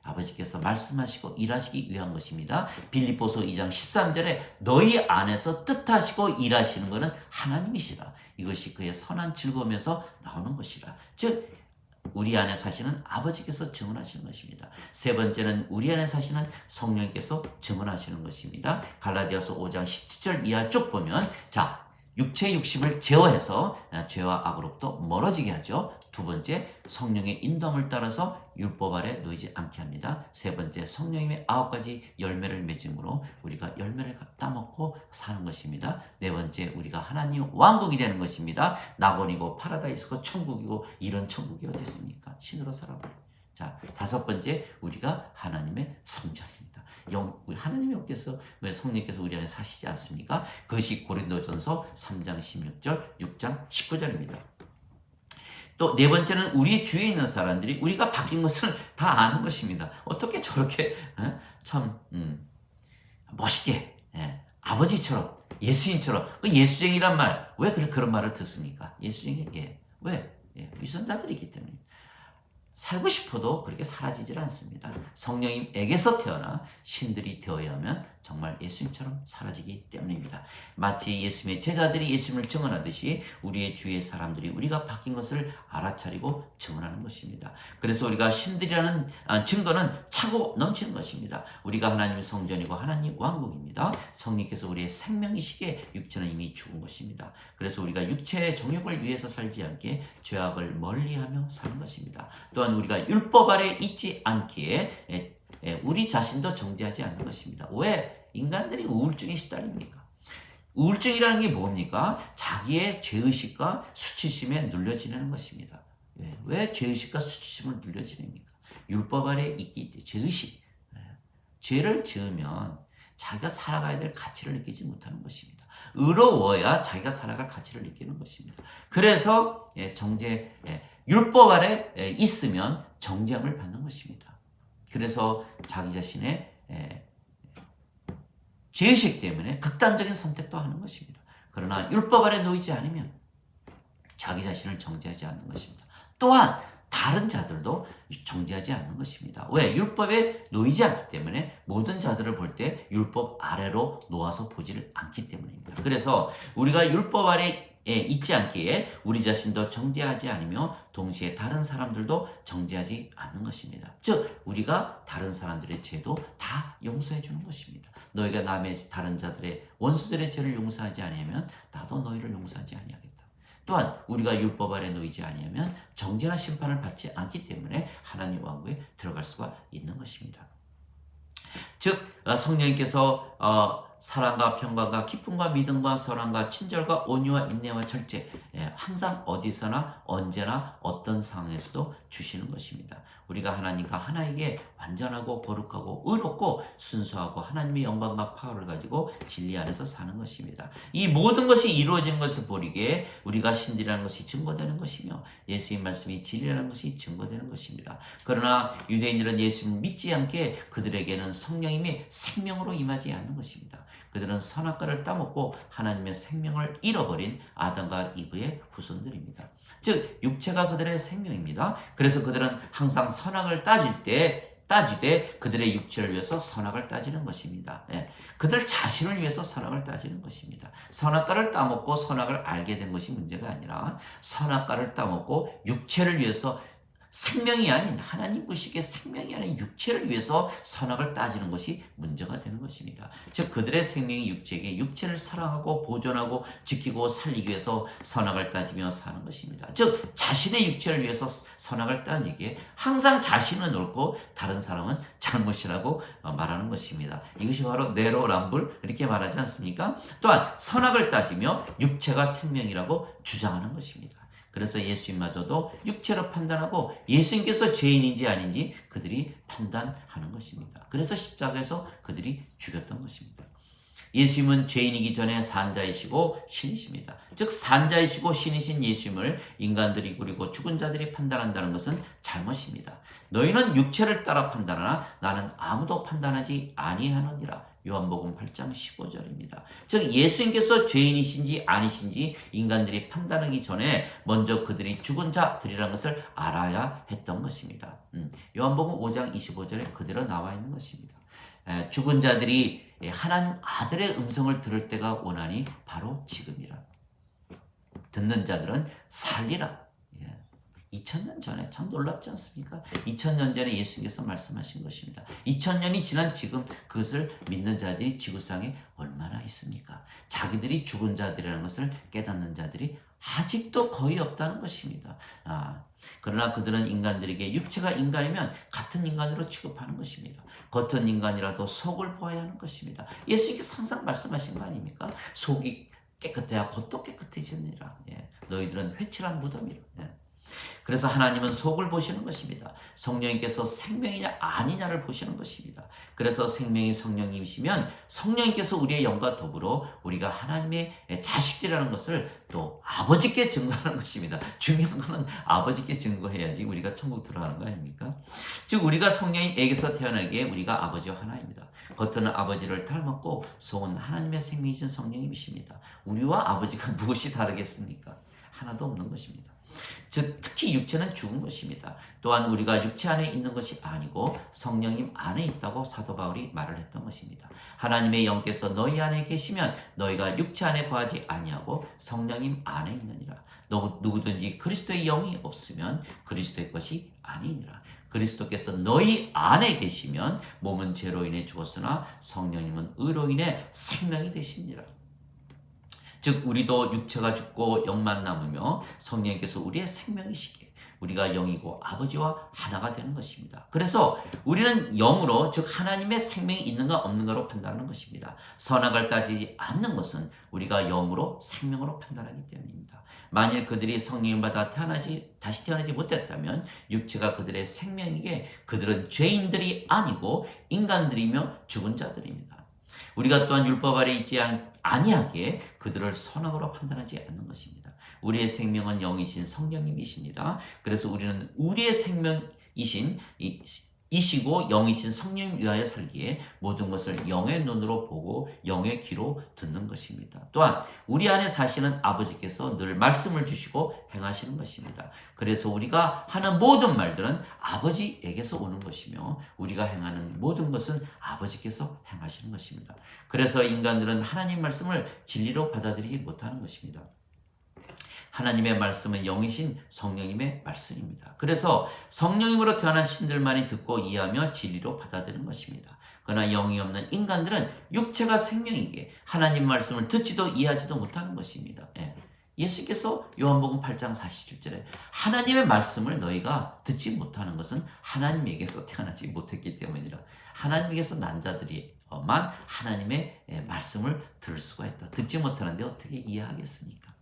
아버지께서 말씀하시고 일하시기 위한 것입니다. 빌립보서 2장 13절에 너희 안에서 뜻하시고 일하시는 것은 하나님이시라. 이것이 그의 선한 즐거움에서 나오는 것이라. 즉 우리 안에 사시는 아버지께서 증언하시는 것입니다. 세 번째는 우리 안에 사시는 성령께서 증언하시는 것입니다. 갈라디아서 5장 17절 이하 쭉 보면 육체 육심을 제어해서 죄와 악으로부터 멀어지게 하죠. 두 번째, 성령의 인도함을 따라서 율법 아래 놓이지 않게 합니다. 세 번째, 성령님의 9가지 열매를 맺음으로 우리가 열매를 따먹고 사는 것입니다. 네 번째, 우리가 하나님 왕국이 되는 것입니다. 낙원이고 파라다이스고 천국이고 이런 천국이 어디 있습니까? 신으로 살아버려. 다섯 번째, 우리가 하나님의 성전입니다. 하나님께서 왜 성령께서 우리 안에 사시지 않습니까? 그것이 고린도전서 3장 16절, 6장 19절입니다. 또 네 번째는 우리 주위에 있는 사람들이 우리가 바뀐 것을 다 아는 것입니다. 어떻게 저렇게 참 멋있게 아버지처럼 예수님처럼 그 예수쟁이란 말 왜 그런 말을 듣습니까? 예수쟁이 왜 위선자들이기 때문에 살고 싶어도 그렇게 사라지질 않습니다. 성령님에게서 태어나 신들이 되어야 하면 정말 예수님처럼 사라지기 때문입니다. 마치 예수님의 제자들이 예수님을 증언하듯이 우리의 주위의 사람들이 우리가 바뀐 것을 알아차리고 증언하는 것입니다. 그래서 우리가 신들이라는 증거는 차고 넘치는 것입니다. 우리가 하나님의 성전이고 하나님 왕국입니다. 성령께서 우리의 생명이시기에 육체는 이미 죽은 것입니다. 그래서 우리가 육체의 정욕을 위해서 살지 않게 죄악을 멀리하며 사는 것입니다. 또한 우리가 율법 아래 있지 않기에 우리 자신도 정죄하지 않는 것입니다. 왜? 인간들이 우울증에 시달립니까? 우울증이라는 게 뭡니까? 자기의 죄의식과 수치심에 눌려 지내는 것입니다. 왜 죄의식과 수치심을 눌려 지냅니까? 율법 아래 있기 때문에 죄의식. 죄를 지으면 자기가 살아가야 될 가치를 느끼지 못하는 것입니다. 의로워야 자기가 살아갈 가치를 느끼는 것입니다. 그래서 율법 아래 있으면 정죄함을 받는 것입니다. 그래서 자기 자신의 죄의식 때문에 극단적인 선택도 하는 것입니다. 그러나 율법 아래 놓이지 않으면 자기 자신을 정죄하지 않는 것입니다. 또한 다른 자들도 정죄하지 않는 것입니다. 왜? 율법에 놓이지 않기 때문에 모든 자들을 볼 때 율법 아래로 놓아서 보지를 않기 때문입니다. 그래서 우리가 율법 아래 있지 않기에 우리 자신도 정죄하지 않으며 동시에 다른 사람들도 정죄하지 않는 것입니다. 즉 우리가 다른 사람들의 죄도 다 용서해 주는 것입니다. 너희가 남의 다른 자들의 원수들의 죄를 용서하지 아니하면 나도 너희를 용서하지 아니하겠다. 또한 우리가 율법 아래 놓이지 아니하면 정죄나 심판을 받지 않기 때문에 하나님 왕국에 들어갈 수가 있는 것입니다. 즉 성령님께서 사랑과 평강과 기쁨과 믿음과 선함과 친절과 온유와 인내와 절제 항상 어디서나 언제나 어떤 상황에서도 주시는 것입니다. 우리가 하나님과 하나에게 완전하고 거룩하고 의롭고 순수하고 하나님의 영광과 파워를 가지고 진리 안에서 사는 것입니다. 이 모든 것이 이루어지는 것을 보이기에 우리가 신들이라는 것이 증거되는 것이며 예수님 말씀이 진리라는 것이 증거되는 것입니다. 그러나 유대인들은 예수님을 믿지 않게 그들에게는 성령님이 생명으로 임하지 않는 것입니다. 그들은 선악과를 따먹고 하나님의 생명을 잃어버린 아담과 이브의 후손들입니다. 즉 육체가 그들의 생명입니다. 그래서 그들은 항상 선악을 따지되 그들의 육체를 위해서 선악을 따지는 것입니다. 그들 자신을 위해서 선악을 따지는 것입니다. 선악과를 따먹고 선악을 알게 된 것이 문제가 아니라 선악과를 따먹고 육체를 위해서 생명이 아닌 하나님 의식의 생명이 아닌 육체를 위해서 선악을 따지는 것이 문제가 되는 것입니다. 즉 그들의 생명이 육체에게 육체를 사랑하고 보존하고 지키고 살리기 위해서 선악을 따지며 사는 것입니다. 즉 자신의 육체를 위해서 선악을 따지기에 항상 자신은 옳고 다른 사람은 잘못이라고 말하는 것입니다. 이것이 바로 내로남불 이렇게 말하지 않습니까? 또한 선악을 따지며 육체가 생명이라고 주장하는 것입니다. 그래서 예수님마저도 육체로 판단하고 예수님께서 죄인인지 아닌지 그들이 판단하는 것입니다. 그래서 십자가에서 그들이 죽였던 것입니다. 예수님은 죄인이기 전에 산자이시고 신이십니다. 즉 산자이시고 신이신 예수님을 인간들이 그리고 죽은 자들이 판단한다는 것은 잘못입니다. 너희는 육체를 따라 판단하나 나는 아무도 판단하지 아니하느니라. 요한복음 8장 15절입니다. 즉 예수님께서 죄인이신지 아니신지 인간들이 판단하기 전에 먼저 그들이 죽은 자들이라는 것을 알아야 했던 것입니다. 요한복음 5장 25절에 그대로 나와 있는 것입니다. 죽은 자들이 하나님 아들의 음성을 들을 때가 오나니 바로 지금이라. 듣는 자들은 살리라. 2000년 전에 참 놀랍지 않습니까? 2000년 전에 예수님께서 말씀하신 것입니다. 2000년이 지난 지금 그것을 믿는 자들이 지구상에 얼마나 있습니까? 자기들이 죽은 자들이라는 것을 깨닫는 자들이 아직도 거의 없다는 것입니다. 그러나 그들은 인간들에게 육체가 인간이면 같은 인간으로 취급하는 것입니다. 겉은 인간이라도 속을 보아야 하는 것입니다. 예수님께서 항상 말씀하신 거 아닙니까? 속이 깨끗해야 겉도 깨끗해지느니라. 너희들은 회칠한 무덤이라. 그래서 하나님은 속을 보시는 것입니다. 성령님께서 생명이냐 아니냐를 보시는 것입니다. 그래서 생명이 성령님이시면 성령님께서 우리의 영과 더불어 우리가 하나님의 자식들이라는 것을 또 아버지께 증거하는 것입니다. 중요한 것은 아버지께 증거해야지 우리가 천국 들어가는 거 아닙니까? 즉 우리가 성령님에게서 태어나기에 우리가 아버지와 하나입니다. 겉은 아버지를 닮았고 속은 하나님의 생명이신 성령님이십니다. 우리와 아버지가 무엇이 다르겠습니까? 하나도 없는 것입니다. 즉 특히 육체는 죽은 것입니다. 또한 우리가 육체 안에 있는 것이 아니고 성령님 안에 있다고 사도 바울이 말을 했던 것입니다. 하나님의 영께서 너희 안에 계시면 너희가 육체 안에 거하지 아니하고 성령님 안에 있느니라. 누구든지 그리스도의 영이 없으면 그리스도의 것이 아니니라. 그리스도께서 너희 안에 계시면 몸은 죄로 인해 죽었으나 성령님은 의로 인해 생명이 되시니라. 즉 우리도 육체가 죽고 영만 남으며 성령께서 우리의 생명이시기에 우리가 영이고 아버지와 하나가 되는 것입니다. 그래서 우리는 영으로 즉 하나님의 생명이 있는가 없는가로 판단하는 것입니다. 선악을 따지지 않는 것은 우리가 영으로 생명으로 판단하기 때문입니다. 만일 그들이 성령을 받아 다시 태어나지 못했다면 육체가 그들의 생명이기에 그들은 죄인들이 아니고 인간들이며 죽은 자들입니다. 우리가 또한 율법 아래 있지 아니하기에 그들을 선악으로 판단하지 않는 것입니다. 우리의 생명은 영이신 성령님이십니다. 그래서 우리는 우리의 생명이신 이시고 영이신 성령님 위하여 살기에 모든 것을 영의 눈으로 보고 영의 귀로 듣는 것입니다. 또한 우리 안에 사시는 아버지께서 늘 말씀을 주시고 행하시는 것입니다. 그래서 우리가 하는 모든 말들은 아버지에게서 오는 것이며 우리가 행하는 모든 것은 아버지께서 행하시는 것입니다. 그래서 인간들은 하나님 말씀을 진리로 받아들이지 못하는 것입니다. 하나님의 말씀은 영이신 성령님의 말씀입니다. 그래서 성령님으로 태어난 신들만이 듣고 이해하며 진리로 받아들이는 것입니다. 그러나 영이 없는 인간들은 육체가 생명이기에 하나님 말씀을 듣지도 이해하지도 못하는 것입니다. 예수께서 요한복음 8장 47절에 하나님의 말씀을 너희가 듣지 못하는 것은 하나님에게서 태어나지 못했기 때문이라. 하나님에게서 난 자들이만 하나님의 말씀을 들을 수가 있다. 듣지 못하는데 어떻게 이해하겠습니까?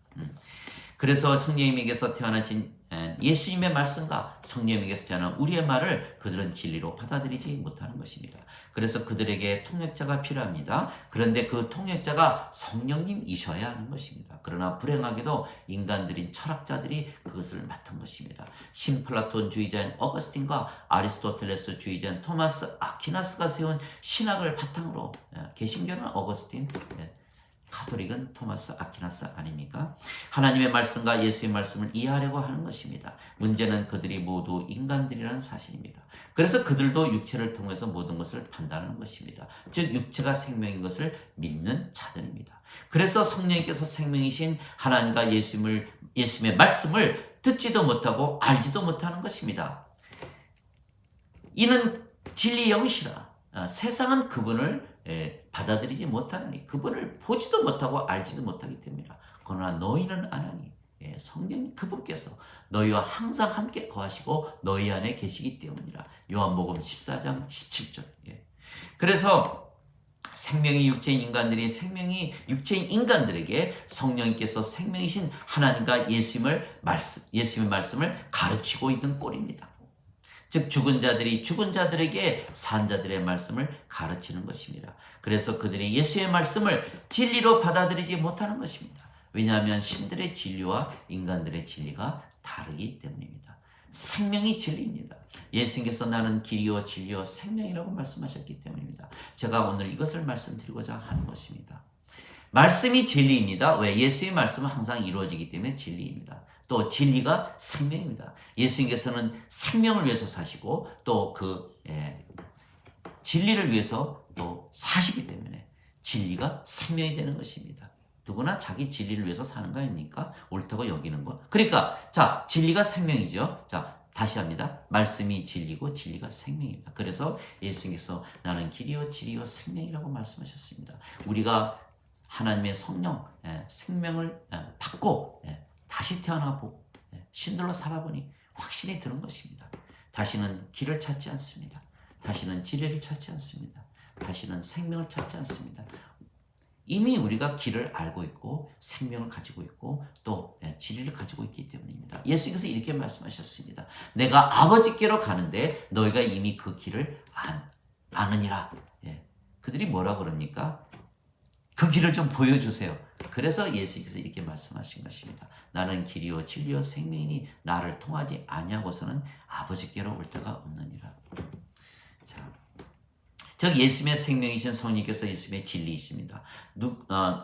그래서 성령님에게서 태어나신 예수님의 말씀과 성령님에게서 태어난 우리의 말을 그들은 진리로 받아들이지 못하는 것입니다. 그래서 그들에게 통역자가 필요합니다. 그런데 그 통역자가 성령님이셔야 하는 것입니다. 그러나 불행하게도 인간들인 철학자들이 그것을 맡은 것입니다. 신플라톤주의자인 어거스틴과 아리스토텔레스 주의자인 토마스 아퀴나스가 세운 신학을 바탕으로 개신교는 어거스틴, 가톨릭은 토마스 아퀴나스 아닙니까? 하나님의 말씀과 예수의 말씀을 이해하려고 하는 것입니다. 문제는 그들이 모두 인간들이라는 사실입니다. 그래서 그들도 육체를 통해서 모든 것을 판단하는 것입니다. 즉 육체가 생명인 것을 믿는 자들입니다. 그래서 성령님께서 생명이신 하나님과 예수님의 말씀을 듣지도 못하고 알지도 못하는 것입니다. 이는 진리의 영이시라. 세상은 그분을 받아들이지 못하느니 그분을 보지도 못하고 알지도 못하기 때문이라. 그러나 너희는 아나니 성령 그분께서 너희와 항상 함께 거하시고 너희 안에 계시기 때문이라. 요한복음 14장 17절. 그래서 생명이 육체인 인간들이 생명이 육체인 인간들에게 성령님께서 생명이신 하나님과 예수님의 말씀을 가르치고 있는 꼴입니다. 즉 죽은 자들이 죽은 자들에게 산 자들의 말씀을 가르치는 것입니다. 그래서 그들이 예수의 말씀을 진리로 받아들이지 못하는 것입니다. 왜냐하면 신들의 진리와 인간들의 진리가 다르기 때문입니다. 생명이 진리입니다. 예수님께서 나는 길이요 진리요 생명이라고 말씀하셨기 때문입니다. 제가 오늘 이것을 말씀드리고자 하는 것입니다. 말씀이 진리입니다. 왜? 예수의 말씀은 항상 이루어지기 때문에 진리입니다. 또 진리가 생명입니다. 예수님께서는 생명을 위해서 사시고 또 그 진리를 위해서 또 사시기 때문에 진리가 생명이 되는 것입니다. 누구나 자기 진리를 위해서 사는 거 아닙니까? 옳다고 여기는 거. 그러니까 자 진리가 생명이죠. 자 다시 합니다. 말씀이 진리고 진리가 생명입니다. 그래서 예수님께서 나는 길이요 진리요 생명이라고 말씀하셨습니다. 우리가 하나님의 성령 생명을 받고 다시 태어나보고 신들로 살아보니 확신이 드는 것입니다. 다시는 길을 찾지 않습니다. 다시는 진리를 찾지 않습니다. 다시는 생명을 찾지 않습니다. 이미 우리가 길을 알고 있고 생명을 가지고 있고 또 진리를 가지고 있기 때문입니다. 예수님께서 이렇게 말씀하셨습니다. 내가 아버지께로 가는데 너희가 이미 그 길을 아느니라. 예. 그들이 뭐라 그럽니까? 그 길을 좀 보여주세요. 그래서 예수님께서 이렇게 말씀하신 것입니다. 나는 길이요 진리요 생명이니 나를 통하지 아니하고서는 아버지께로 올 자가 없느니라. 자, 즉 예수님의 생명이신 성령께서 예수님의 진리이십니다.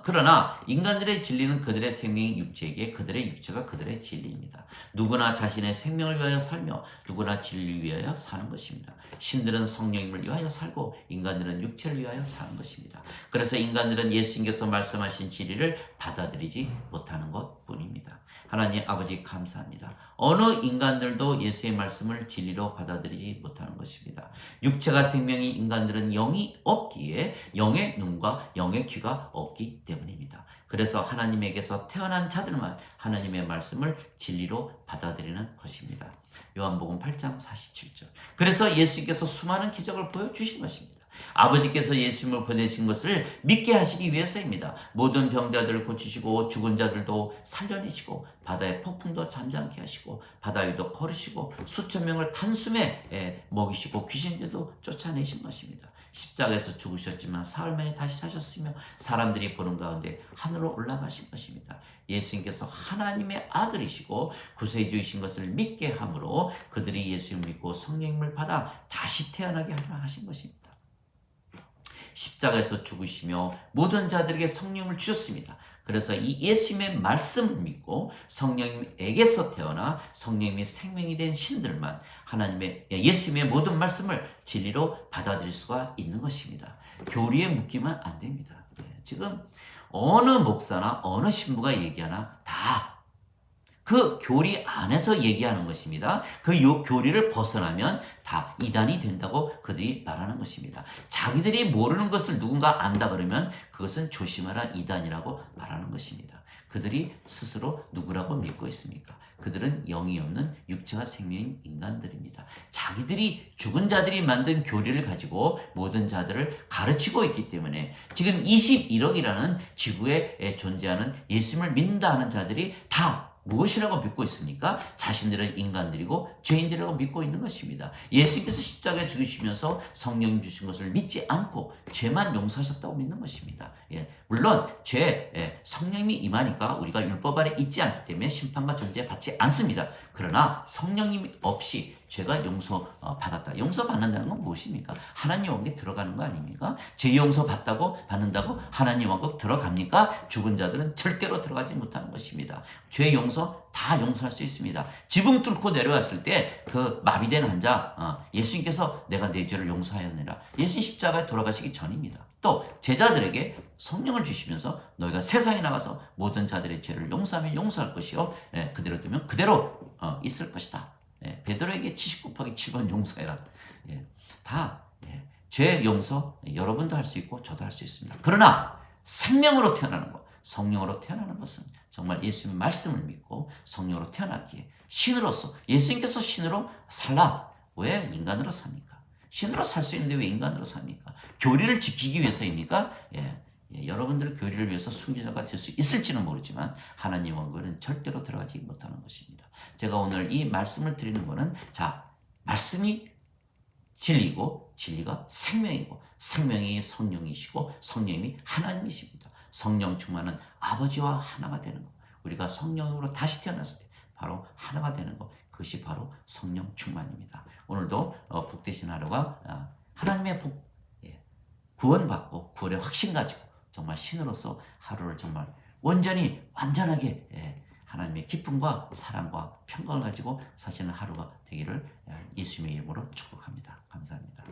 그러나 인간들의 진리는 그들의 생명이 육체이기에 그들의 육체가 그들의 진리입니다. 누구나 자신의 생명을 위하여 살며 누구나 진리를 위하여 사는 것입니다. 신들은 성령님을 위하여 살고 인간들은 육체를 위하여 사는 것입니다. 그래서 인간들은 예수님께서 말씀하신 진리를 받아들이지 못하는 것뿐입니다. 하나님 아버지 감사합니다. 어느 인간들도 예수의 말씀을 진리로 받아들이지 못하는 것입니다. 육체가 생명이 인간들은 영이 없기에 영의 눈과 영의 귀가 없기 때문입니다. 그래서 하나님에게서 태어난 자들만 하나님의 말씀을 진리로 받아들이는 것입니다. 요한복음 8장 47절. 그래서 예수님께서 수많은 기적을 보여주신 것입니다. 아버지께서 예수님을 보내신 것을 믿게 하시기 위해서입니다. 모든 병자들을 고치시고 죽은 자들도 살려내시고 바다의 폭풍도 잠잠케 하시고 바다 위도 걸으시고 수천 명을 단숨에 먹이시고 귀신들도 쫓아내신 것입니다. 십자가에서 죽으셨지만 사흘 만에 다시 사셨으며 사람들이 보는 가운데 하늘로 올라가신 것입니다. 예수님께서 하나님의 아들이시고 구세주이신 것을 믿게 함으로 그들이 예수님을 믿고 성령님을 받아 다시 태어나게 하려 하신 것입니다. 십자가에서 죽으시며 모든 자들에게 성령을 주셨습니다. 그래서 이 예수님의 말씀을 믿고 성령님에게서 태어나 성령님이 생명이 된 신들만 하나님의 예수님의 모든 말씀을 진리로 받아들일 수가 있는 것입니다. 교리에 묶이면 안 됩니다. 지금 어느 목사나 어느 신부가 얘기하나 다 그 교리 안에서 얘기하는 것입니다. 그 교리를 벗어나면 다 이단이 된다고 그들이 말하는 것입니다. 자기들이 모르는 것을 누군가 안다 그러면 그것은 조심하라 이단이라고 말하는 것입니다. 그들이 스스로 누구라고 믿고 있습니까? 그들은 영이 없는 육체가 생명인 인간들입니다. 자기들이 죽은 자들이 만든 교리를 가지고 모든 자들을 가르치고 있기 때문에 지금 21억이라는 지구에 존재하는 예수님을 믿는다 하는 자들이 다 무엇이라고 믿고 있습니까? 자신들은 인간들이고 죄인들이라고 믿고 있는 것입니다. 예수님께서 십자가에 죽으시면서 성령 주신 것을 믿지 않고 죄만 용서하셨다고 믿는 것입니다. 물론 성령님이 임하니까 우리가 율법 아래 있지 않기 때문에 심판과 존재 받지 않습니다. 그러나 성령님이 없이 죄가 용서받았다. 용서받는다는 건 무엇입니까? 하나님 왕국에 들어가는 거 아닙니까? 죄 용서받다고 받는다고 하나님 왕국 들어갑니까? 죽은 자들은 절대로 들어가지 못하는 것입니다. 죄 용서 다 용서할 수 있습니다. 지붕 뚫고 내려왔을 때 그 마비된 환자 예수님께서 내가 내 죄를 용서하였느라 예수님 십자가에 돌아가시기 전입니다. 또 제자들에게 성령을 주시면서 너희가 세상에 나가서 모든 자들의 죄를 용서하면 용서할 것이요 그대로 두면 그대로 있을 것이다. 베드로에게 70 곱하기 7번 용서해라. 죄 용서 여러분도 할 수 있고 저도 할 수 있습니다. 그러나 생명으로 태어나는 것, 성령으로 태어나는 것은 정말 예수님의 말씀을 믿고 성령으로 태어났기에 신으로서 예수님께서 신으로 살라. 왜 인간으로 삽니까? 신으로 살 수 있는데 왜 인간으로 삽니까? 교리를 지키기 위해서입니까? 여러분들 교리를 위해서 순교자가 될 수 있을지는 모르지만 하나님 왕국은 절대로 들어가지 못하는 것입니다. 제가 오늘 이 말씀을 드리는 것은 말씀이 진리고 진리가 생명이고 생명이 성령이시고 성령이 하나님이십니다. 성령 충만은 아버지와 하나가 되는 것. 우리가 성령으로 다시 태어났을 때 바로 하나가 되는 것. 그것이 바로 성령 충만입니다. 오늘도 복되신 하루가 하나님의 구원받고 구원의 확신 가지고 정말 신으로서 하루를 정말 완전하게 하나님의 기쁨과 사랑과 평강을 가지고 사시는 하루가 되기를 예수님의 이름으로 축복합니다. 감사합니다.